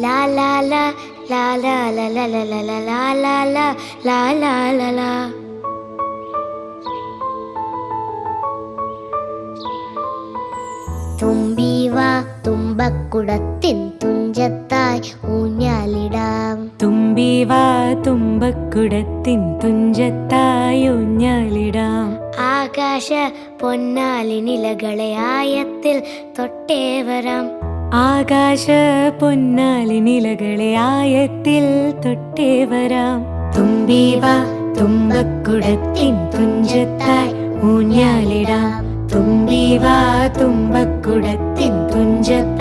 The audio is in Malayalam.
La la la la la la la la la la la la la la la la la. തുമ്പി വാ തുമ്പക്കുടത്തിൻ തുഞ്ചത്തായി ഊഞ്ഞാലിടാം. തുമ്പി വാ തുമ്പക്കുടത്തിൻ തുഞ്ചത്തായി ഊഞ്ഞാലിടാം. ആകാശ പൊന്നാലിനിലകളെ ആയത്തിൽ തൊട്ടേ വരാം. ആകാശ പൊന്നാലിനിലകളെ ആയത്തിൽ തൊട്ടേ വരാം. തുമ്പി വാ തുമ്പക്കുടത്തിൻ തുഞ്ചത്തായി ഊഞ്ഞാലിടാം. തുമ്പി വാ തുമ്പക്കുടത്തിൻ തുഞ്ചത്തായി